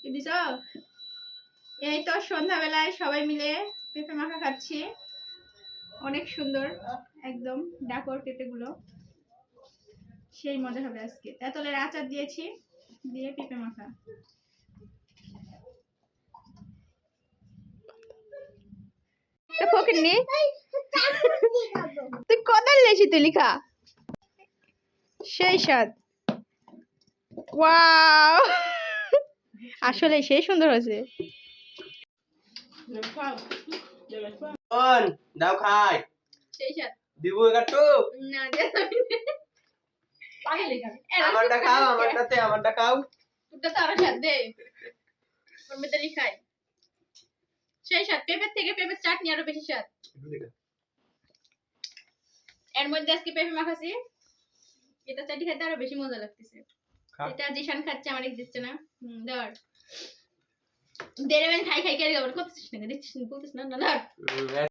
কি দিছ? এই তো সন্ধ্যাবেলায় সবাই মিলে পেঁপে মাখা খাচ্ছি। অনেক সুন্দর, একদম ডাকর পেঁপেগুলো, সেই মজা হবে আজকে। তেঁতুলের আচার দিয়েছি, দিয়ে পেঁপে মাখা। তুই কোথায় লেছি তুই লিখা সেই স্বাদ। ওয়াও, আসলে সেই সুন্দর হয়েছে। দাও খাই সেই স্বাদ দিব একটু না, আমারটা খাও, আমারটা খাও। তোরটা তো আরো স্বাদ দে, ওর মধ্যে খাই। সেই স্বাদ, পেঁপের থেকে পেঁপের চাটনি আরো বেশি স্বাদ। এর মধ্যে আজকে পেঁপে মাখাছি, এটা চাটনি খেতে আরো বেশি মজা লাগতেছে। এটা জিশান খাচ্ছে, আমার দিচ্ছে না। ধর দেড় খাই খাই কেড়ে করতেছিস না, দিচ্ছিস না, বলতিস না, না ধর।